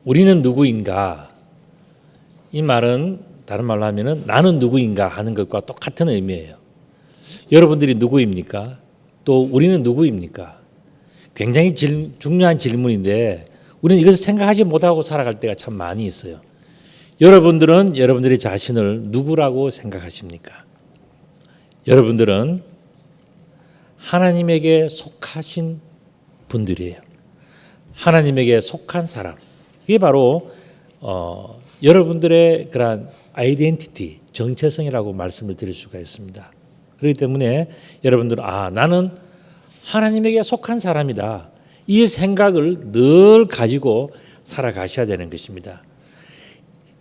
우리는 누구인가? 이 말은 다른 말로 하면은 나는 누구인가 하는 것과 똑같은 의미예요. 여러분들이 누구입니까? 또 우리는 누구입니까? 굉장히 중요한 질문인데 우리는 이것을 생각하지 못하고 살아갈 때가 참 많이 있어요. 여러분들은 여러분들의 자신을 누구라고 생각하십니까? 여러분들은 하나님에게 속하신 분들이에요. 하나님에게 속한 사람. 이게 바로 여러분들의 그런 아이덴티티, 정체성이라고 말씀을 드릴 수가 있습니다. 그렇기 때문에 여러분들은 나는 하나님에게 속한 사람이다. 이 생각을 늘 가지고 살아가셔야 되는 것입니다.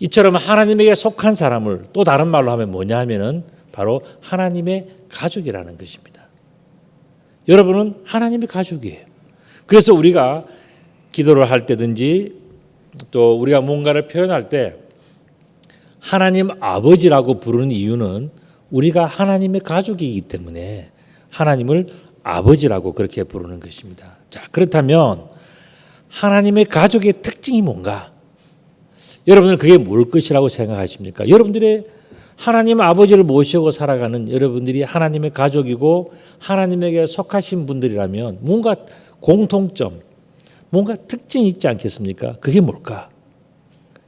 이처럼 하나님에게 속한 사람을 또 다른 말로 하면 뭐냐 하면은 바로 하나님의 가족이라는 것입니다. 여러분은 하나님의 가족이에요. 그래서 우리가 기도를 할 때든지 또 우리가 뭔가를 표현할 때 하나님 아버지라고 부르는 이유는 우리가 하나님의 가족이기 때문에 하나님을 아버지라고 그렇게 부르는 것입니다. 자, 그렇다면 하나님의 가족의 특징이 뭔가? 여러분은 그게 뭘 것이라고 생각하십니까? 여러분들의 하나님 아버지를 모시고 살아가는 여러분들이 하나님의 가족이고 하나님에게 속하신 분들이라면 뭔가 공통점, 뭔가 특징이 있지 않겠습니까? 그게 뭘까?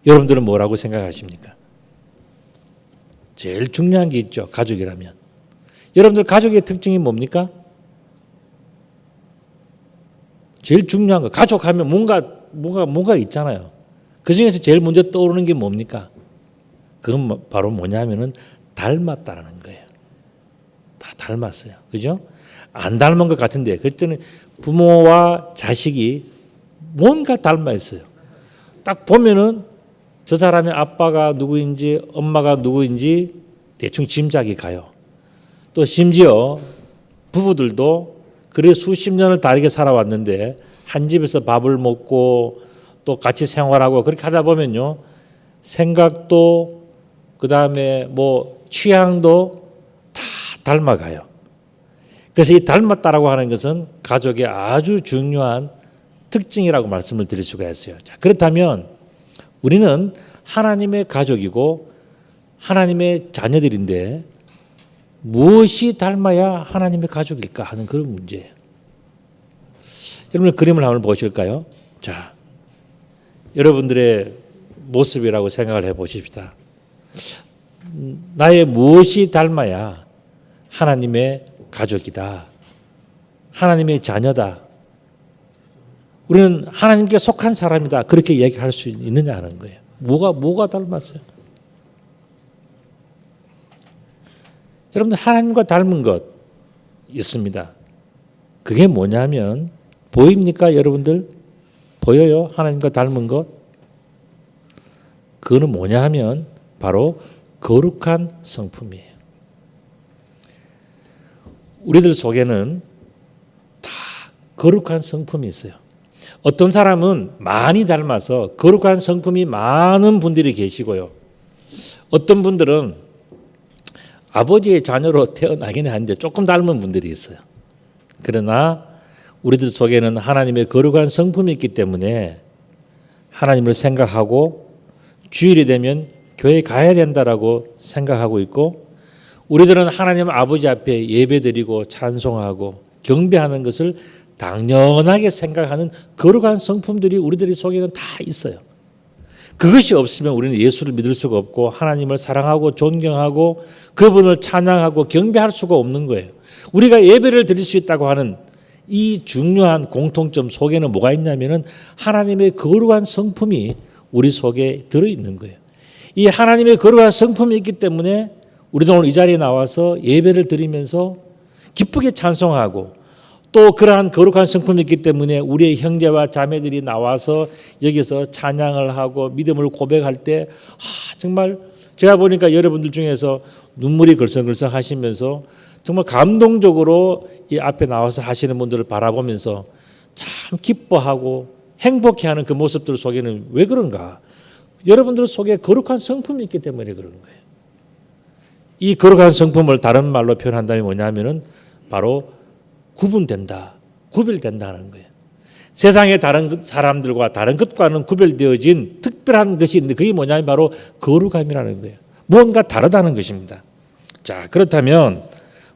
여러분들은 뭐라고 생각하십니까? 제일 중요한 게 있죠. 가족이라면. 여러분들 가족의 특징이 뭡니까? 제일 중요한 거. 가족하면 뭔가 있잖아요. 그 중에서 제일 먼저 떠오르는 게 뭡니까? 그건 바로 뭐냐면은 닮았다라는 거예요. 다 닮았어요. 그죠? 안 닮은 것 같은데 그때는 부모와 자식이 뭔가 닮아 있어요. 딱 보면은 저 사람의 아빠가 누구인지 엄마가 누구인지 대충 짐작이 가요. 또 심지어 부부들도 그래 수십 년을 다르게 살아왔는데 한 집에서 밥을 먹고 또 같이 생활하고 그렇게 하다 보면요. 생각도 그다음에 뭐 취향도 다 닮아가요. 그래서 이 닮았다라고 하는 것은 가족의 아주 중요한 특징이라고 말씀을 드릴 수가 있어요. 자, 그렇다면 우리는 하나님의 가족이고 하나님의 자녀들인데 무엇이 닮아야 하나님의 가족일까 하는 그런 문제예요. 여러분 그림을 한번 보실까요? 자, 여러분들의 모습이라고 생각을 해보십시다. 나의 무엇이 닮아야 하나님의 가족이다. 하나님의 자녀다. 우리는 하나님께 속한 사람이다. 그렇게 얘기할 수 있느냐 하는 거예요. 뭐가 닮았어요? 여러분들 하나님과 닮은 것 있습니다. 그게 뭐냐면 보입니까 여러분들? 보여요? 하나님과 닮은 것? 그거는 뭐냐 하면 바로 거룩한 성품이에요. 우리들 속에는 다 거룩한 성품이 있어요. 어떤 사람은 많이 닮아서 거룩한 성품이 많은 분들이 계시고요. 어떤 분들은 아버지의 자녀로 태어나긴 하는데 조금 닮은 분들이 있어요. 그러나 우리들 속에는 하나님의 거룩한 성품이 있기 때문에 하나님을 생각하고 주일이 되면 교회에 가야 된다라고 생각하고 있고 우리들은 하나님 아버지 앞에 예배드리고 찬송하고 경배하는 것을 당연하게 생각하는 거룩한 성품들이 우리들 속에는 다 있어요. 그것이 없으면 우리는 예수를 믿을 수가 없고 하나님을 사랑하고 존경하고 그분을 찬양하고 경배할 수가 없는 거예요. 우리가 예배를 드릴 수 있다고 하는 이 중요한 공통점 속에는 뭐가 있냐면은 하나님의 거룩한 성품이 우리 속에 들어있는 거예요. 이 하나님의 거룩한 성품이 있기 때문에 우리도 오늘 이 자리에 나와서 예배를 드리면서 기쁘게 찬송하고 또 그러한 거룩한 성품이 있기 때문에 우리의 형제와 자매들이 나와서 여기서 찬양을 하고 믿음을 고백할 때 정말 제가 보니까 여러분들 중에서 눈물이 글썽글썽 하시면서 정말 감동적으로 이 앞에 나와서 하시는 분들을 바라보면서 참 기뻐하고 행복해하는 그 모습들 속에는 왜 그런가? 여러분들 속에 거룩한 성품이 있기 때문에 그런 거예요. 이 거룩한 성품을 다른 말로 표현한다면 뭐냐면은 바로 구분된다, 구별된다는 거예요. 세상의 다른 사람들과 다른 것과는 구별되어진 특별한 것이 있는데 그게 뭐냐면 바로 거룩함이라는 거예요. 뭔가 다르다는 것입니다. 자, 그렇다면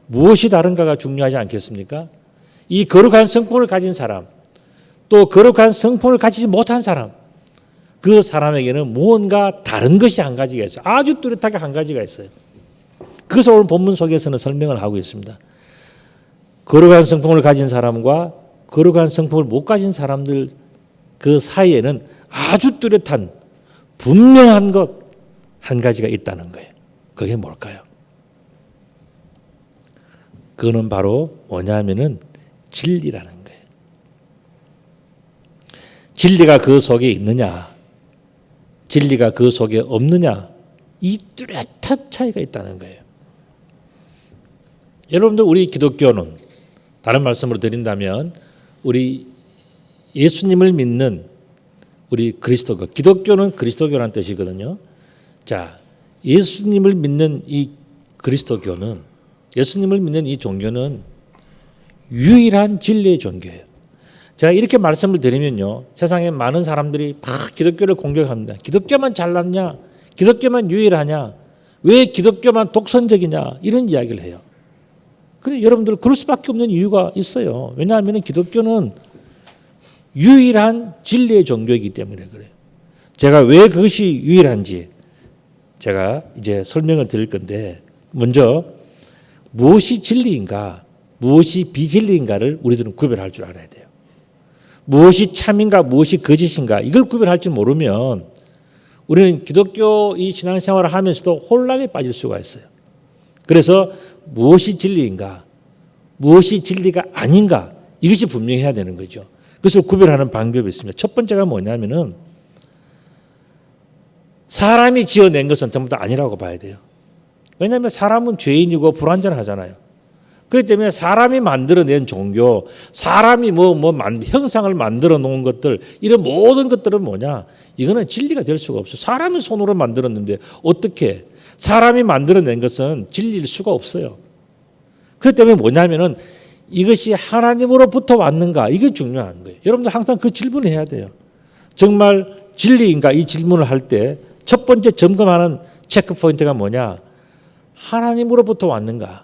무엇이 다른가가 중요하지 않겠습니까? 이 거룩한 성품을 가진 사람, 또 거룩한 성품을 가지지 못한 사람, 그 사람에게는 무언가 다른 것이 한 가지가 있어요. 아주 뚜렷하게 한 가지가 있어요. 그래서 오늘 본문 속에서는 설명을 하고 있습니다. 거룩한 성품을 가진 사람과 거룩한 성품을 못 가진 사람들 그 사이에는 아주 뚜렷한 분명한 것 한 가지가 있다는 거예요. 그게 뭘까요? 그거는 바로 뭐냐면은 진리라는 거예요. 진리가 그 속에 있느냐, 진리가 그 속에 없느냐, 이 뚜렷한 차이가 있다는 거예요. 여러분들 우리 기독교는 다른 말씀으로 드린다면 우리 예수님을 믿는 우리 그리스도교, 기독교는 그리스도교라는 뜻이거든요. 자, 예수님을 믿는 이 그리스도교는, 예수님을 믿는 이 종교는 유일한 진리의 종교예요. 제가 이렇게 말씀을 드리면요, 세상에 많은 사람들이 막 기독교를 공격합니다. 기독교만 잘났냐? 기독교만 유일하냐? 왜 기독교만 독선적이냐? 이런 이야기를 해요. 근데 여러분들 그럴 수밖에 없는 이유가 있어요. 왜냐하면 기독교는 유일한 진리의 종교이기 때문에 그래요. 제가 왜 그것이 유일한지 제가 이제 설명을 드릴 건데, 먼저 무엇이 진리인가, 무엇이 비진리인가를 우리들은 구별할 줄 알아야 돼요. 무엇이 참인가, 무엇이 거짓인가, 이걸 구별할 줄 모르면 우리는 기독교 이 신앙생활을 하면서도 혼란에 빠질 수가 있어요. 그래서 무엇이 진리인가, 무엇이 진리가 아닌가, 이것이 분명해야 되는 거죠. 그래서 구별하는 방법이 있습니다. 첫 번째가 뭐냐면은 사람이 지어낸 것은 전부 다 아니라고 봐야 돼요. 왜냐하면 사람은 죄인이고 불완전하잖아요. 그렇기 때문에 사람이 만들어낸 종교, 사람이 형상을 만들어 놓은 것들, 이런 모든 것들은 뭐냐? 이거는 진리가 될 수가 없어요. 사람이 손으로 만들었는데 어떻게? 사람이 만들어낸 것은 진리일 수가 없어요. 그렇기 때문에 뭐냐면은 이것이 하나님으로부터 왔는가? 이게 중요한 거예요. 여러분들 항상 그 질문을 해야 돼요. 정말 진리인가? 이 질문을 할 때 첫 번째 점검하는 체크 포인트가 뭐냐? 하나님으로부터 왔는가?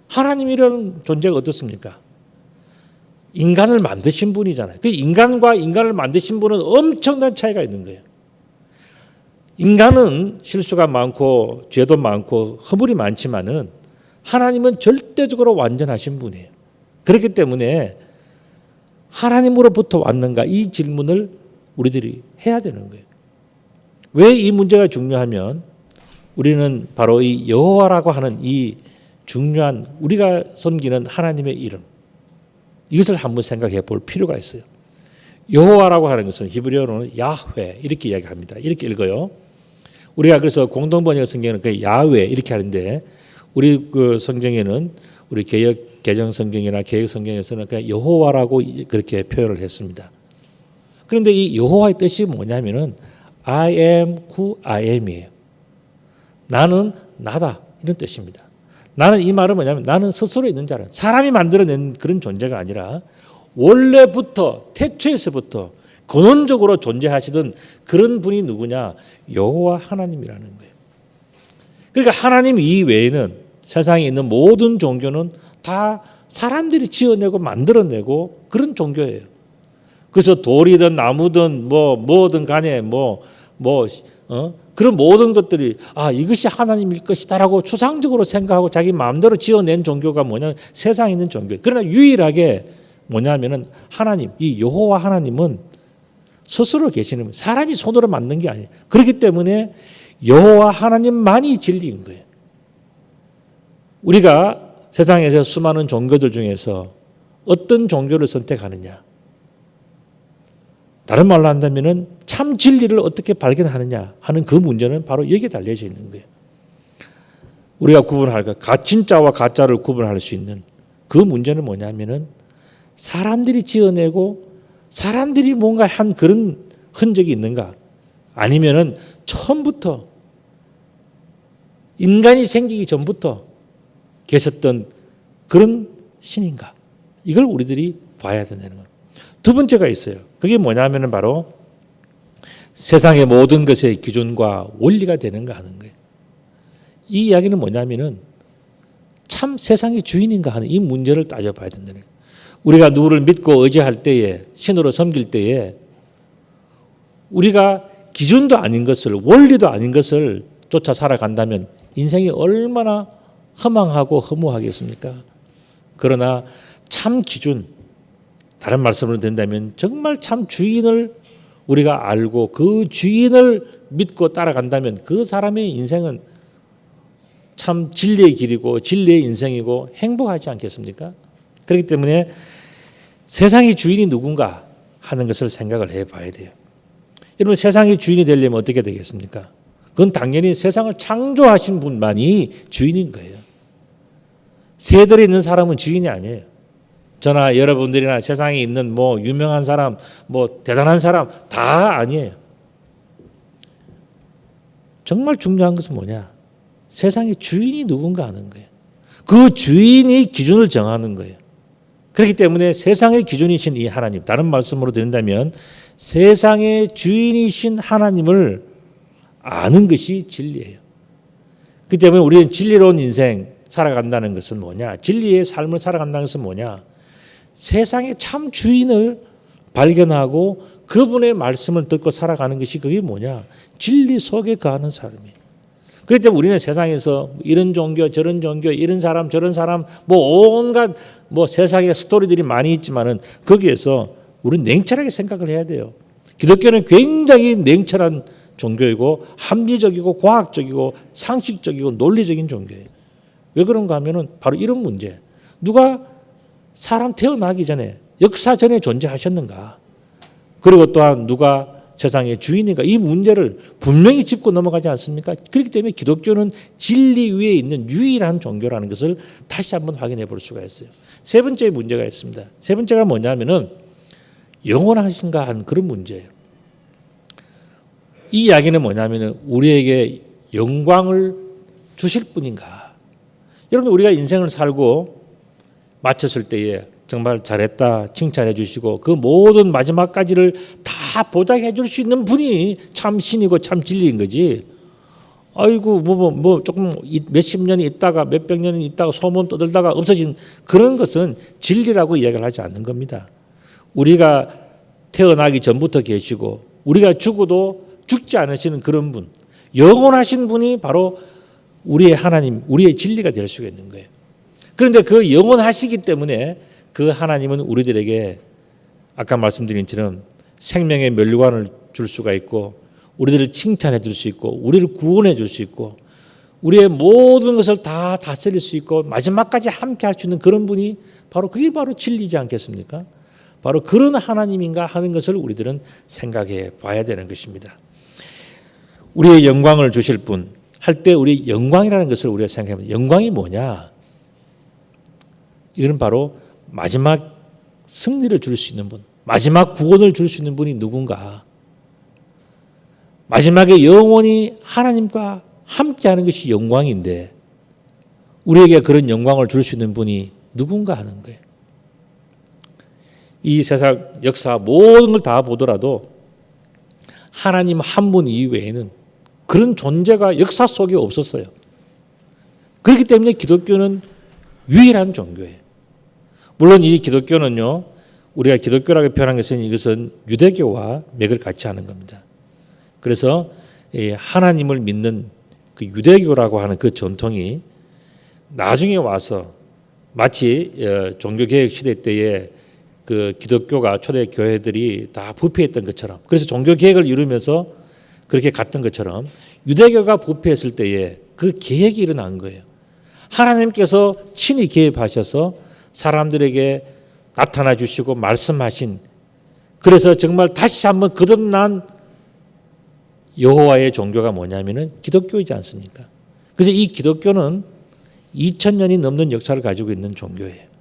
하나님이라는 존재가 어떻습니까? 인간을 만드신 분이잖아요. 그 인간과 인간을 만드신 분은 엄청난 차이가 있는 거예요. 인간은 실수가 많고 죄도 많고 허물이 많지만은 하나님은 절대적으로 완전하신 분이에요. 그렇기 때문에 하나님으로부터 왔는가? 이 질문을 우리들이 해야 되는 거예요. 왜 이 문제가 중요하면 우리는 바로 이 여호와라고 하는 이 중요한 우리가 섬기는 하나님의 이름, 이것을 한번 생각해 볼 필요가 있어요. 여호와라고 하는 것은 히브리어로는 야훼 이렇게 이야기합니다. 이렇게 읽어요. 우리가 그래서 공동번역 성경에는 그 야훼 이렇게 하는데 우리 그 성경에는 우리 개역 개정 성경이나 개역 성경에서는 그냥 여호와라고 그렇게 표현을 했습니다. 그런데 이 여호와의 뜻이 뭐냐면은 I am who I am이에요. 나는 나다 이런 뜻입니다. 나는 이 말은 뭐냐면 나는 스스로 있는 자라. 사람이 만들어낸 그런 존재가 아니라 원래부터 태초에서부터 근원적으로 존재하시던 그런 분이 누구냐? 여호와 하나님이라는 거예요. 그러니까 하나님 이외에는 세상에 있는 모든 종교는 다 사람들이 지어내고 만들어내고 그런 종교예요. 그래서 돌이든 나무든 뭐든 간에 그런 모든 것들이 이것이 하나님일 것이다라고 추상적으로 생각하고 자기 마음대로 지어낸 종교가 뭐냐면 세상에 있는 종교. 그러나 유일하게 뭐냐면은 하나님, 이 여호와 하나님은 스스로 계시는 거예요. 사람이 손으로 만든 게 아니에요. 그렇기 때문에 여호와 하나님만이 진리인 거예요. 우리가 세상에서 수많은 종교들 중에서 어떤 종교를 선택하느냐? 다른 말로 한다면은 참 진리를 어떻게 발견하느냐 하는 그 문제는 바로 여기에 달려져 있는 거예요. 우리가 구분할 진짜와 가짜를 구분할 수 있는 그 문제는 뭐냐면은 사람들이 지어내고 사람들이 뭔가 한 그런 흔적이 있는가? 아니면은 처음부터 인간이 생기기 전부터 계셨던 그런 신인가? 이걸 우리들이 봐야 된다는 거예요. 두 번째가 있어요. 그게 뭐냐면은 바로 세상의 모든 것의 기준과 원리가 되는가 하는 거예요. 이 이야기는 뭐냐면은 참 세상의 주인인가 하는 이 문제를 따져봐야 된다는 거예요. 우리가 누구를 믿고 의지할 때에, 신으로 섬길 때에 우리가 기준도 아닌 것을, 원리도 아닌 것을 쫓아 살아간다면 인생이 얼마나 허망하고 허무하겠습니까? 그러나 참 기준, 다른 말씀으로 든다면 정말 참 주인을 우리가 알고 그 주인을 믿고 따라간다면 그 사람의 인생은 참 진리의 길이고 진리의 인생이고 행복하지 않겠습니까? 그렇기 때문에 세상의 주인이 누군가 하는 것을 생각을 해봐야 돼요. 여러분, 세상의 주인이 되려면 어떻게 되겠습니까? 그건 당연히 세상을 창조하신 분만이 주인인 거예요. 새들에 있는 사람은 주인이 아니에요. 저나 여러분들이나 세상에 있는 뭐 유명한 사람, 뭐 대단한 사람 다 아니에요. 정말 중요한 것은 뭐냐? 세상의 주인이 누군가 하는 거예요. 그 주인이 기준을 정하는 거예요. 그렇기 때문에 세상의 기준이신 이 하나님, 다른 말씀으로 드린다면 세상의 주인이신 하나님을 아는 것이 진리예요. 그렇기 때문에 우리는 진리로운 인생 살아간다는 것은 뭐냐? 진리의 삶을 살아간다는 것은 뭐냐? 세상의 참 주인을 발견하고 그분의 말씀을 듣고 살아가는 것이 그게 뭐냐? 진리 속에 거하는 삶이에요. 그렇기 때문에 우리는 세상에서 이런 종교 저런 종교 이런 사람 저런 사람 뭐 온갖 뭐 세상에 스토리들이 많이 있지만은 거기에서 우리는 냉철하게 생각을 해야 돼요. 기독교는 굉장히 냉철한 종교이고 합리적이고 과학적이고 상식적이고 논리적인 종교예요. 왜 그런가 하면은 바로 이런 문제. 누가 사람 태어나기 전에 역사 전에 존재하셨는가? 그리고 또한 누가 세상의 주인인가? 이 문제를 분명히 짚고 넘어가지 않습니까? 그렇기 때문에 기독교는 진리 위에 있는 유일한 종교라는 것을 다시 한번 확인해 볼 수가 있어요. 세 번째 문제가 있습니다. 세 번째가 뭐냐면은 영원하신가 한 그런 문제예요. 이 이야기는 뭐냐면은 우리에게 영광을 주실 분인가? 여러분, 우리가 인생을 살고 마쳤을 때에 정말 잘했다 칭찬해 주시고 그 모든 마지막까지를 다 보장해 줄 수 있는 분이 참 신이고 참 진리인 거지. 아이고 뭐 조금 몇십 년이 있다가 몇백 년이 있다가 소문 떠들다가 없어진 그런 것은 진리라고 이야기를 하지 않는 겁니다. 우리가 태어나기 전부터 계시고 우리가 죽어도 죽지 않으시는 그런 분, 영원하신 분이 바로 우리의 하나님, 우리의 진리가 될 수가 있는 거예요. 그런데 그 영원하시기 때문에 그 하나님은 우리들에게 아까 말씀드린 것처럼 생명의 멸류관을 줄 수가 있고 우리들을 칭찬해 줄 수 있고 우리를 구원해 줄 수 있고 우리의 모든 것을 다 다스릴 수 있고 마지막까지 함께 할 수 있는 그런 분이 바로 그게 바로 진리지 않겠습니까? 바로 그런 하나님인가 하는 것을 우리들은 생각해 봐야 되는 것입니다. 우리의 영광을 주실 분 할 때 우리 영광이라는 것을 우리가 생각해보면 영광이 뭐냐? 이건 바로 마지막 승리를 줄 수 있는 분, 마지막 구원을 줄 수 있는 분이 누군가? 마지막에 영원히 하나님과 함께하는 것이 영광인데 우리에게 그런 영광을 줄 수 있는 분이 누군가 하는 거예요. 이 세상 역사 모든 걸 다 보더라도 하나님 한 분 이외에는 그런 존재가 역사 속에 없었어요. 그렇기 때문에 기독교는 유일한 종교예요. 물론 이 기독교는요, 우리가 기독교라고 표현한 것은 이것은 유대교와 맥을 같이 하는 겁니다. 그래서 하나님을 믿는 그 유대교라고 하는 그 전통이 나중에 와서 마치 종교개혁 시대 때에 그 기독교가 초대 교회들이 다 부패했던 것처럼, 그래서 종교개혁을 이루면서 그렇게 갔던 것처럼 유대교가 부패했을 때에 그 개혁이 일어난 거예요. 하나님께서 친히 개입하셔서 사람들에게 나타나 주시고 말씀하신, 그래서 정말 다시 한번 거듭난 여호와의 종교가 뭐냐면은 기독교이지 않습니까? 그래서 이 기독교는 2000년이 넘는 역사를 가지고 있는 종교예요.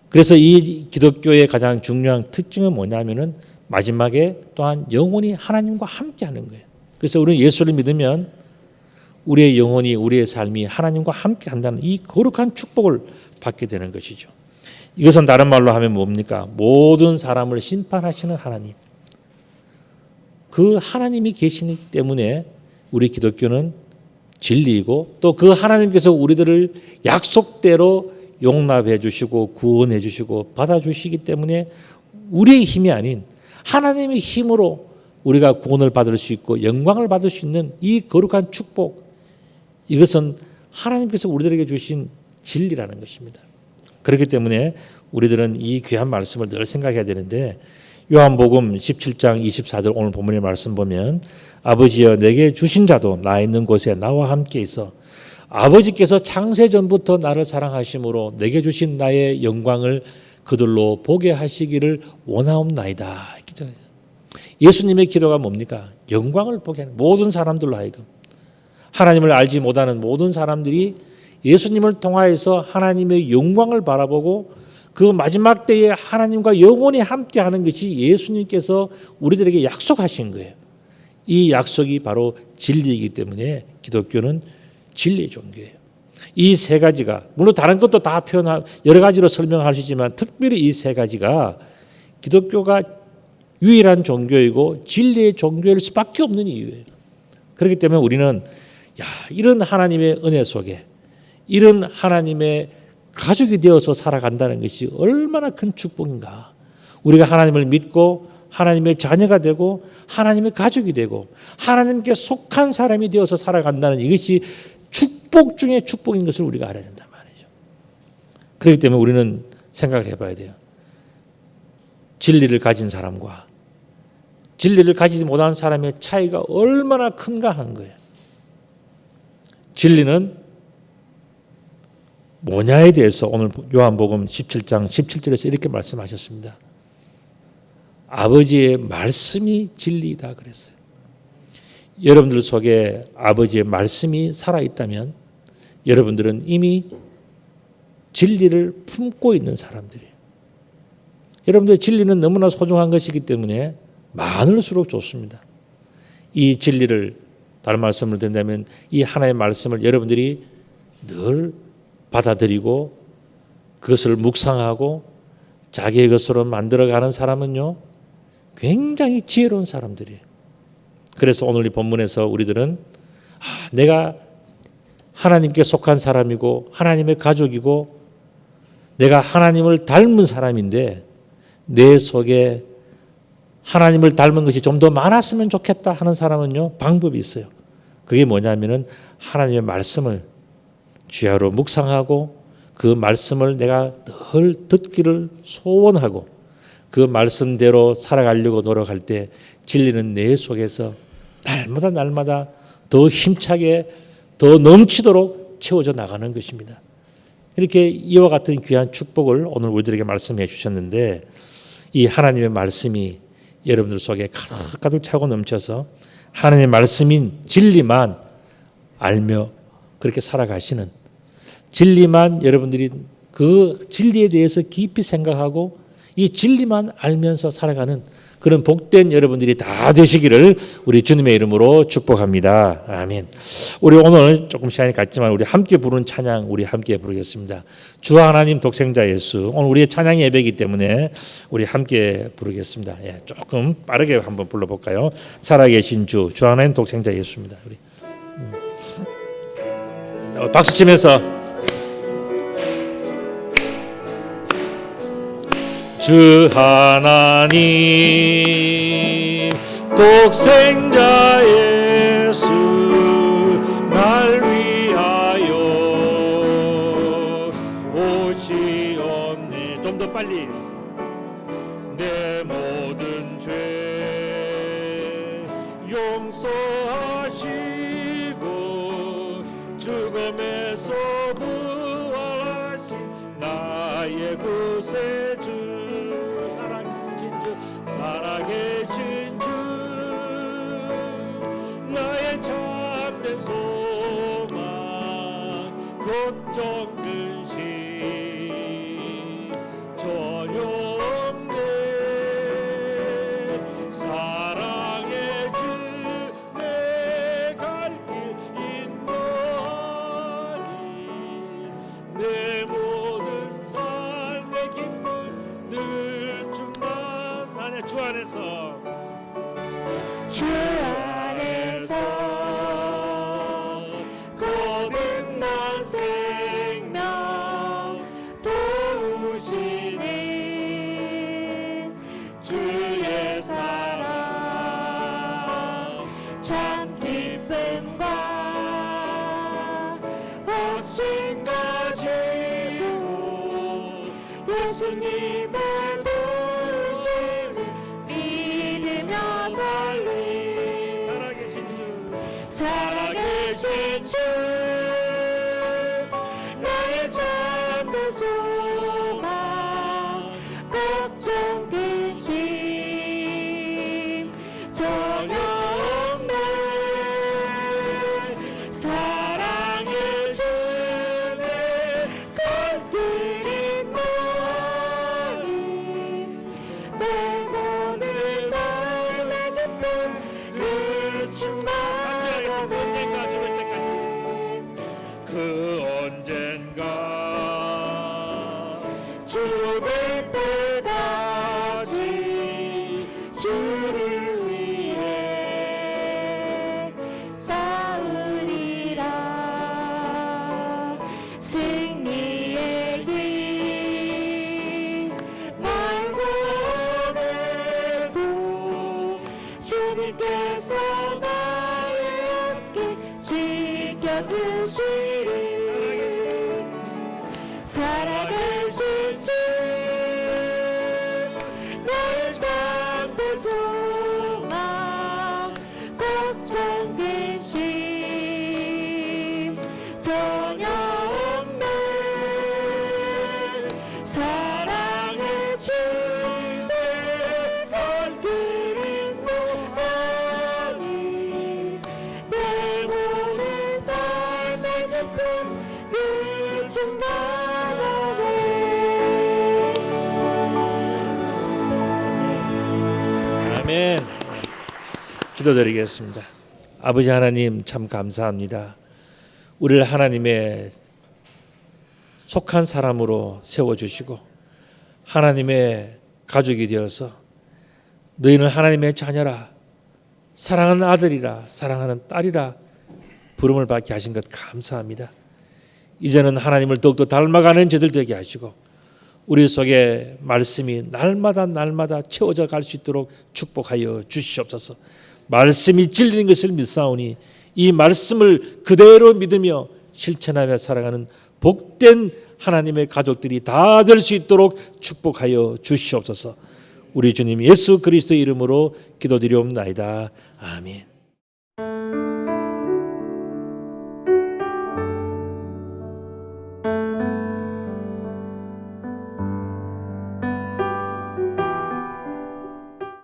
그래서 이 기독교의 가장 중요한 특징은 뭐냐면은 마지막에 또한 영원히 하나님과 함께하는 거예요. 그래서 우리는 예수를 믿으면 우리의 영혼이, 우리의 삶이 하나님과 함께한다는 이 거룩한 축복을 받게 되는 것이죠. 이것은 다른 말로 하면 뭡니까? 모든 사람을 심판하시는 하나님. 그 하나님이 계시기 때문에 우리 기독교는 진리이고 또 그 하나님께서 우리들을 약속대로 용납해 주시고 구원해 주시고 받아주시기 때문에 우리의 힘이 아닌 하나님의 힘으로 우리가 구원을 받을 수 있고 영광을 받을 수 있는 이 거룩한 축복, 이것은 하나님께서 우리들에게 주신 진리라는 것입니다. 그렇기 때문에 우리들은 이 귀한 말씀을 늘 생각해야 되는데, 요한복음 17장 24절 오늘 본문의 말씀 보면 아버지여 내게 주신 자도 나 있는 곳에 나와 함께 있어 아버지께서 창세전부터 나를 사랑하심으로 내게 주신 나의 영광을 그들로 보게 하시기를 원하옵나이다. 예수님의 기도가 뭡니까? 영광을 보게 하는, 모든 사람들로 하여금 하나님을 알지 못하는 모든 사람들이 예수님을 통하여서 하나님의 영광을 바라보고 그 마지막 때에 하나님과 영원히 함께하는 것이 예수님께서 우리들에게 약속하신 거예요. 이 약속이 바로 진리이기 때문에 기독교는 진리의 종교예요. 이 세 가지가, 물론 다른 것도 다 표현할, 여러 가지로 설명할 수 있지만 특별히 이 세 가지가 기독교가 유일한 종교이고 진리의 종교일 수밖에 없는 이유예요. 그렇기 때문에 우리는 이런 하나님의 은혜 속에 이런 하나님의 가족이 되어서 살아간다는 것이 얼마나 큰 축복인가. 우리가 하나님을 믿고 하나님의 자녀가 되고 하나님의 가족이 되고 하나님께 속한 사람이 되어서 살아간다는 이것이 축복 중에 축복인 것을 우리가 알아야 된단 말이죠. 그렇기 때문에 우리는 생각을 해봐야 돼요. 진리를 가진 사람과 진리를 가지지 못한 사람의 차이가 얼마나 큰가 하는 거예요. 진리는 뭐냐에 대해서 오늘 요한복음 17장 17절에서 이렇게 말씀하셨습니다. 아버지의 말씀이 진리이다 그랬어요. 여러분들 속에 아버지의 말씀이 살아있다면 여러분들은 이미 진리를 품고 있는 사람들이에요. 여러분들 진리는 너무나 소중한 것이기 때문에 많을수록 좋습니다. 이 진리를, 다른 말씀을 드린다면 이 하나의 말씀을 여러분들이 늘 받아들이고 그것을 묵상하고 자기의 것으로 만들어가는 사람은요 굉장히 지혜로운 사람들이에요. 그래서 오늘 이 본문에서 우리들은 내가 하나님께 속한 사람이고 하나님의 가족이고 내가 하나님을 닮은 사람인데 내 속에 하나님을 닮은 것이 좀 더 많았으면 좋겠다 하는 사람은요 방법이 있어요. 그게 뭐냐면은 하나님의 말씀을 주야로 묵상하고 그 말씀을 내가 늘 듣기를 소원하고 그 말씀대로 살아가려고 노력할 때 진리는 내 속에서 날마다 더 힘차게 더 넘치도록 채워져 나가는 것입니다. 이렇게 이와 같은 귀한 축복을 오늘 우리들에게 말씀해 주셨는데, 이 하나님의 말씀이 여러분들 속에 가득 차고 넘쳐서 하나님의 말씀인 진리만 알며 그렇게 살아가시는, 진리만 여러분들이 그 진리에 대해서 깊이 생각하고 이 진리만 알면서 살아가는 그런 복된 여러분들이 다 되시기를 우리 주님의 이름으로 축복합니다. 아멘. 우리 오늘 조금 시간이 갔지만 우리 함께 부르는 찬양 우리 함께 부르겠습니다. 주 하나님 독생자 예수. 오늘 우리의 찬양 예배이기 때문에 우리 함께 부르겠습니다. 조금 빠르게 한번 불러볼까요? 살아계신 주 하나님 독생자 예수입니다. 우리 박수 치면서 주 하나님 독생자 예수 날 위하여 오시옵니. 좀 더 빨리. 내 모든 죄 용서하시고 죽음에서 부활하신 나의 구세주, 살아계신 주 나의 참된 소망 걱정 근심 전혀 없네. 사랑의 주 내 갈 길 인도하니 내 모든 삶의 길 안에서 주 안에서 거듭난 생명 도우시는 주의 사랑 참 기쁨과 확신 가지고 예수님의 도우심을 믿으며 살리 살아계신 주 나의 참된 소망 걱정 근심 전혀 없네 사랑해 주는 걸들인 마음 내 모든 삶의 기쁨 늘 충만하네 그 언젠가 죽을 때까지 주를 위해 싸우리라 승리의 길 말고 오늘도 주님께서 나의 함께 지켜주시리 살아계신 주 나의 참된 소망 걱정 근심 전혀 없네 사랑해 주네 걸들인 하나님 내 모든 삶의 기쁨 늘 충만하네 아멘. 기도드리겠습니다. 아버지 하나님 참 감사합니다. 우리를 하나님의 속한 사람으로 세워주시고 하나님의 가족이 되어서 너희는 하나님의 자녀라 사랑하는 아들이라 사랑하는 딸이라 부름을 받게 하신 것 감사합니다. 이제는 하나님을 더욱더 닮아가는 저들 되게 하시고 우리 속에 말씀이 날마다 채워져 갈 수 있도록 축복하여 주시옵소서. 말씀이 진리인 것을 믿사오니 이 말씀을 그대로 믿으며 실천하며 살아가는 복된 하나님의 가족들이 다 될 수 있도록 축복하여 주시옵소서. 우리 주님 예수 그리스도의 이름으로 기도드리옵나이다. 아멘.